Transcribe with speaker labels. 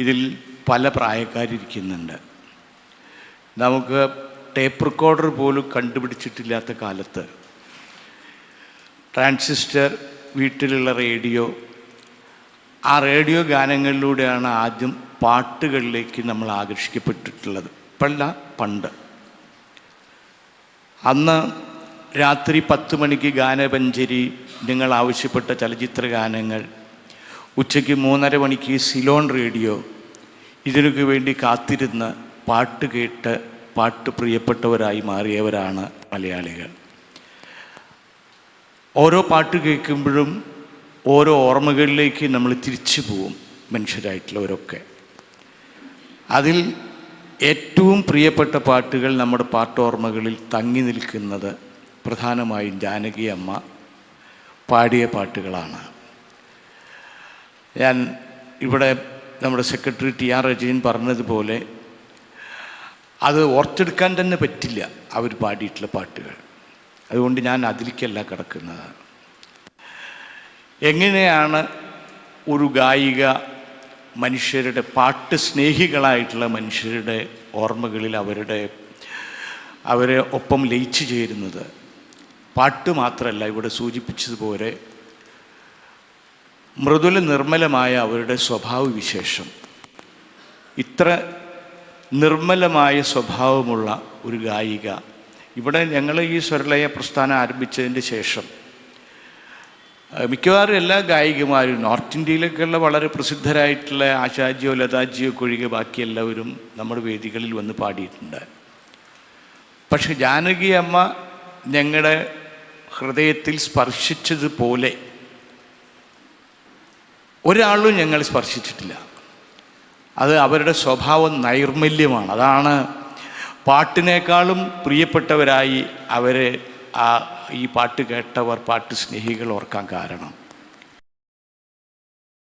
Speaker 1: ഇതിൽ പല പ്രായക്കാരിരിക്കുന്നുണ്ട്. നമുക്ക് ടേപ്പ് റെക്കോർഡർ പോലും കണ്ടുപിടിച്ചിട്ടില്ലാത്ത കാലത്ത് ട്രാൻസിസ്റ്റർ, വീട്ടിലുള്ള റേഡിയോ, ആ റേഡിയോ ഗാനങ്ങളിലൂടെയാണ് ആദ്യം പാട്ടുകളിലേക്ക് നമ്മൾ ആകർഷിക്കപ്പെട്ടിട്ടുള്ളത്. ഇപ്പല്ല, പണ്ട്. അന്ന് രാത്രി 10 മണിക്ക് ഗാനപഞ്ചരി, നിങ്ങൾ ആവശ്യപ്പെട്ട ചലച്ചിത്ര ഗാനങ്ങൾ, ഉച്ചയ്ക്ക് 3:30 മണിക്ക് സിലോൺ റേഡിയോ, ഇതിനൊക്കെ വേണ്ടി കാത്തിരുന്ന് പാട്ട് കേട്ട് പാട്ട് പ്രിയപ്പെട്ടവരായി മാറിയവരാണ് മലയാളികൾ. ഓരോ പാട്ട് കേൾക്കുമ്പോഴും ഓരോ ഓർമ്മകളിലേക്ക് നമ്മൾ തിരിച്ചു പോവും, മനുഷ്യരായിട്ടുള്ളവരൊക്കെ. അതിൽ ഏറ്റവും പ്രിയപ്പെട്ട പാട്ടുകൾ നമ്മുടെ പാട്ടോർമ്മകളിൽ തങ്ങി നിൽക്കുന്നത് പ്രധാനമായും ജാനകി അമ്മ പാടിയ പാട്ടുകളാണ്. ഞാൻ ഇവിടെ നമ്മുടെ സെക്രട്ടറി TR അജയൻ പറഞ്ഞതുപോലെ അത് ഓർത്തെടുക്കാൻ തന്നെ പറ്റില്ല അവർ പാടിയിട്ടുള്ള പാട്ടുകൾ. അതുകൊണ്ട് ഞാൻ അതിലേക്കല്ല കിടക്കുന്നത്. എങ്ങനെയാണ് ഒരു ഗായിക മനുഷ്യരുടെ, പാട്ട് സ്നേഹികളായിട്ടുള്ള മനുഷ്യരുടെ ഓർമ്മകളിൽ അവരെ ഒപ്പം ലയിച്ചു ചേരുന്നത്? പാട്ട് മാത്രമല്ല, ഇവിടെ സൂചിപ്പിച്ചതുപോലെ മൃദുല നിർമ്മലമായ അവരുടെ സ്വഭാവവിശേഷം. ഇത്ര നിർമ്മലമായ സ്വഭാവമുള്ള ഒരു ഗായിക, ഇവിടെ ഞങ്ങൾ ഈ സ്വരലയ പ്രസ്ഥാനം ആരംഭിച്ചതിൻ്റെ ശേഷം മിക്കവാറും എല്ലാ ഗായികമാരും നോർത്ത് ഇന്ത്യയിലേക്കുള്ള വളരെ പ്രസിദ്ധരായിട്ടുള്ള ആശാജിയോ ലതാജിയോ ഒഴികെ ബാക്കി എല്ലാവരും നമ്മുടെ വേദികളിൽ വന്ന് പാടിയിട്ടുണ്ട്. പക്ഷെ ജാനകി അമ്മ ഞങ്ങളുടെ ഹൃദയത്തിൽ സ്പർശിച്ചതുപോലെ ഒരാളും ഞങ്ങൾ സ്പർശിച്ചിട്ടില്ല. അത് അവരുടെ സ്വഭാവ നൈർമല്യമാണ്. അതാണ് പാട്ടിനേക്കാളും പ്രിയപ്പെട്ടവരായി അവരെ ഈ പാട്ട് കേട്ടവർ, പാട്ട് സ്നേഹികൾ ഓർക്കാൻ കാരണം.